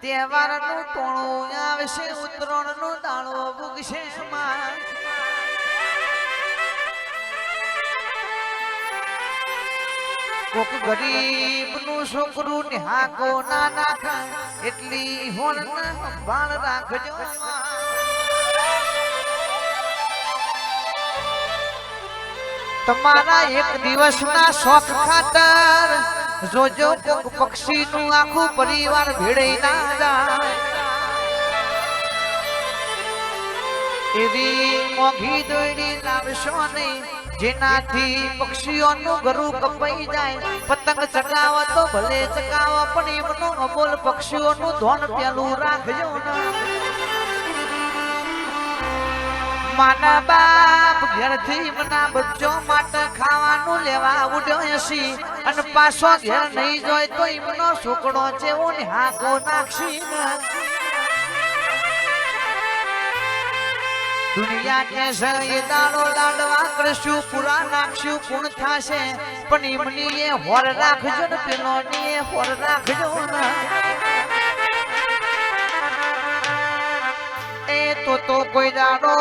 તહેવારનું ટોણું આવશે ઉત્તરાયણનો દાડો ઉગશે માં કોક ગરીબનું છોકરું ને હાકો ના નાખા એટલી હોણ બાળ રાખજો તમારા એક દિવસના શોખ ખાતર જોજો કોક પક્ષીનું આખું પરિવાર ભેળાઈ ના જાય એવી મોઘી દોયડી લાવશો નહીં જેનાથી પક્ષીઓનું ઘરું કપાઈ જાય પતંગ ચગાવો તો ભલે ચગાવો પણ એમનું અમૂલ પક્ષીઓનું ધોન પેલું રાખજો ના માના બાપ ઘેરથી મના બચ્ચો માટે ખાવાનું લેવા ઉડ્યો હસી અને પાછો ઘેર નહીં જોય તો એમનો છોકરો જેવો ને હાકો નાખશી દુનિયા કે છે એ દાડો લાડવા કરશું પૂરા નાખશું પૂર્ણ થશે પણ એમની એ હોર રાખજો ને પેલો ની એ હોર રાખજો ને તો કોઈ દાડો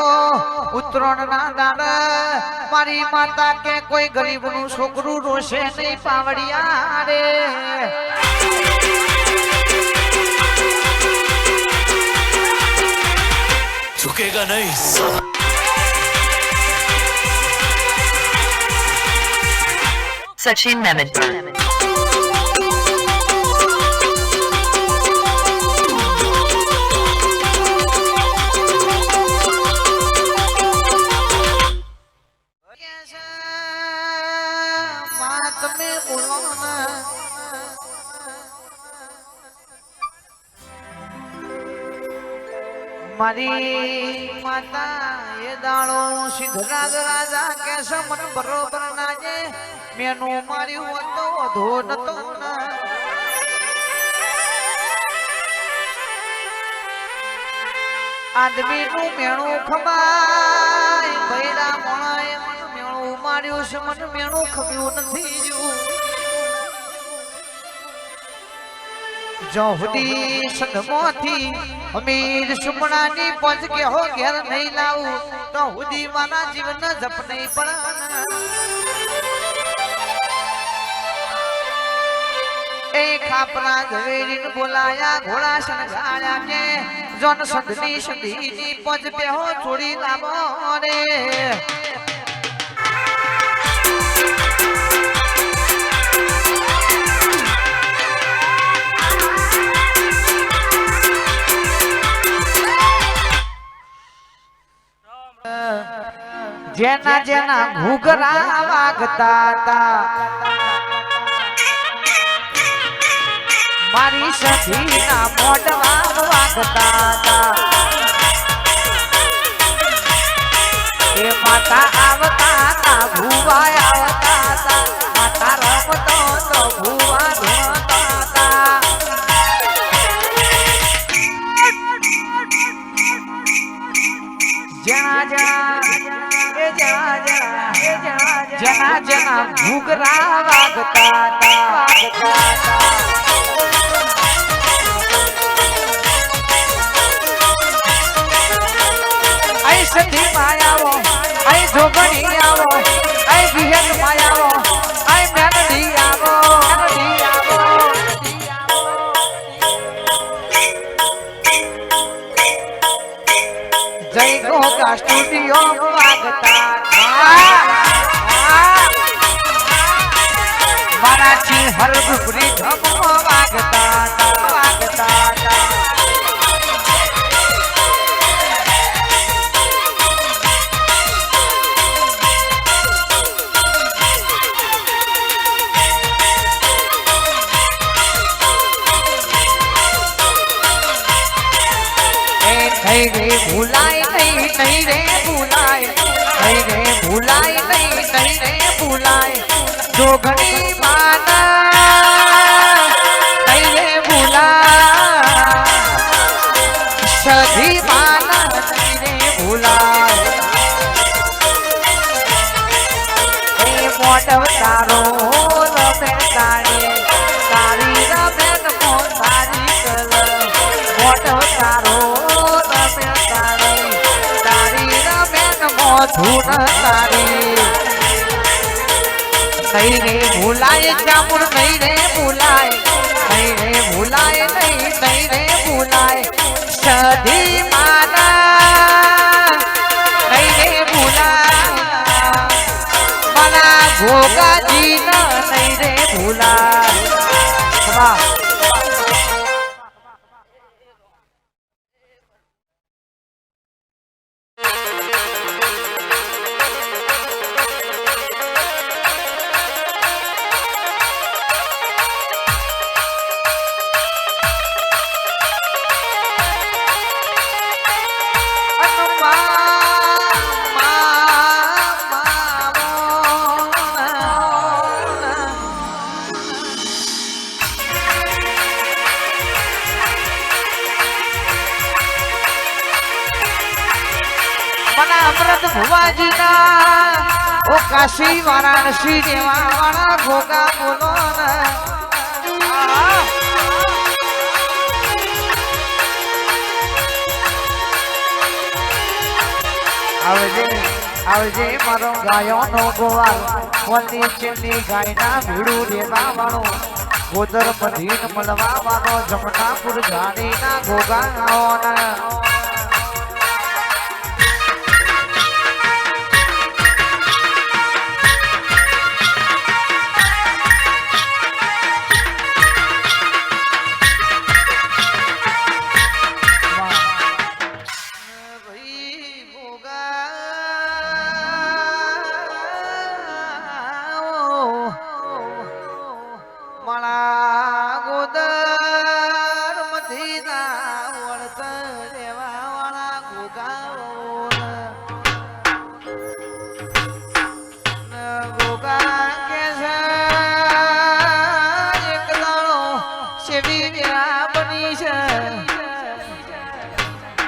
ઉત્તરાયણ ના દાડા મારી માતા કે કોઈ ગરીબ નું છોકરું રોશે નહીં પાવડિયા રે झुकेगा नहीं सचिन मेमन મારી માતા એ દાડો સિદ્ધરાજ રાજા કે મન બરોબર ના જે મેનું માર્યું હતો વધો નતો આદમી નું મેણું ખમાય ભૈરા મોણાએ મન મેણું માર્યું છે મન મેણું ખમ્યું નથી જું જોહદી સદમોથી અમીર સુમણાની પંજ કે હો ઘેર નહીં લાવું તો હુદી મારા જીવન જપ નહીં પણ એ ખાપરા ઝવેરીને બોલાયા ઘોડા સંઘાળ્યા કે જોન સંધની સંધીની પંજ પે હો છોડી લાવો રે જેના જેના ઘૂઘરા વાગતા હતા મારી સખીના મોઢવા વાગતા હતા એ માતા આવતા હતા ભૂવા આવતા હતા માતા રમતો તો ભૂવા ધોતા હતા જેના જેના ઘૂઘરા વાગતા હતા સધી માયાવો આઈ જોગણી આવો આઈ વિહત માયાવો આઈ મેનડી આવો જય ગોગા સ્ટુડિયો વાગતા મારાથી હર ગુપરી ધમો વાગતા नहीं रे भुलाए नहीं रे भुलाए नहीं रे भुलाए नहीं रे भुलाए जोगणी माना नहीं रे भुलाए सधी माना नहीं रे भुलाए મોઢવ તારો રમે તારી તારી રમે મો તારી કલ ધૂન તારી નહીં રે ભૂલાય ચામુર નહીં રે ભૂલાય નહીં રે ભૂલાય નહીં નહીં રે ભૂલાય સધી માના નહીં રે ભૂલાય મારા ભોગાજી નહીં રે ભૂલાય અમૃત ભુવાજીના ઓ કાશી વારાણસી દેવા વાળા ભોગા બોલો ને આવજે આવજે મારો ગાયો નો ગોવાલ વંદી ચીની ગાયના ભીડું દેવા વાળો ગોદર મધીન મળવા વાળો જમનાપુર જાણીના ગોગા આવના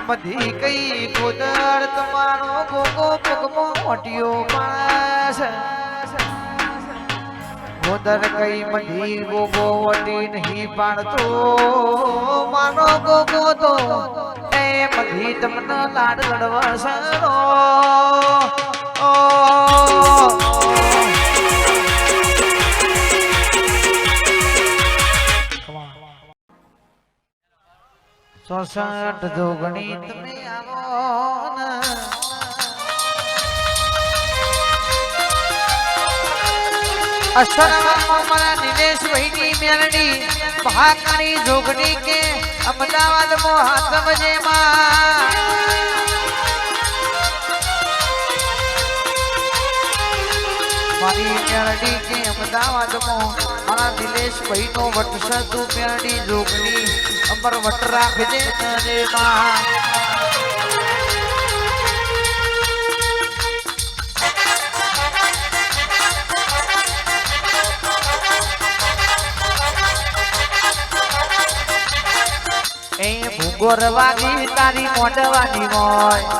બધી કઈ ગોદર તમારો ગોગો પગમો મોટિયો પાસ ગોદર કઈ બધી ગોગો વટી નહીં પાડતો મારો ગોગો તો એ બધી તમને લાડ લડવસરો સોસઠ જોગણી તમે આવો અસરમાં મારા દિનેશ ભાઈની મેલડી ભાગણી જોગણી કે અમદાવાદમાં હાથમ જેમાં મારી મેલડી કે અમદાવાદમાં મારા દિનેશ ભાઈનો વટસતુ મેલડી જોગણી અમર વટ રાખજે નરેમાં એ ભૂગોર વાગી તારી મોઢવાની હોય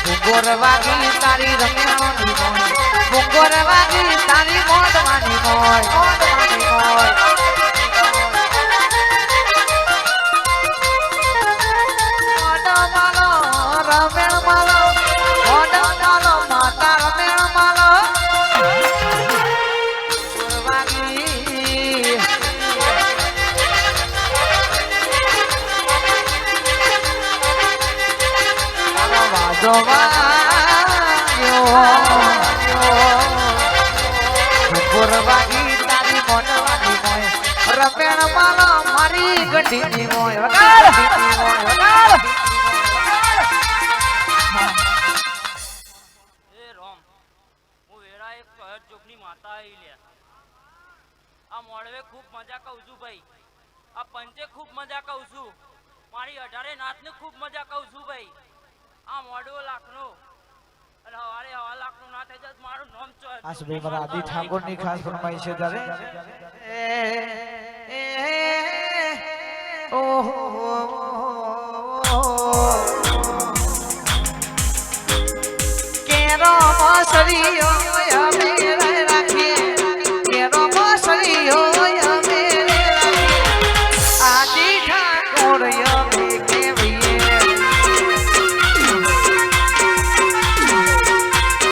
ભૂગોર વાગી તારી રમેવાની હોય ભૂગોર વાગી તારી મોઢવાની હોય મોઢવાની હોય રમેણ માલા મારી ગઢીની મોય આ મોડવે ખૂબ મજા કહું છું ભાઈ આ પંચે ખૂબ મજા કહું છું મારી 18 નાથને ખૂબ મજા કહું છું ભાઈ આ મોડવો લાખનો અને હવારે 1.5 લાખનું ના થઈ જાય મારું નામ ચો આ સુબે મારા આદિ ઠાકોર ની ખાસ ફરમાઈશ છે તારે ઓહો કેરો મસરીયો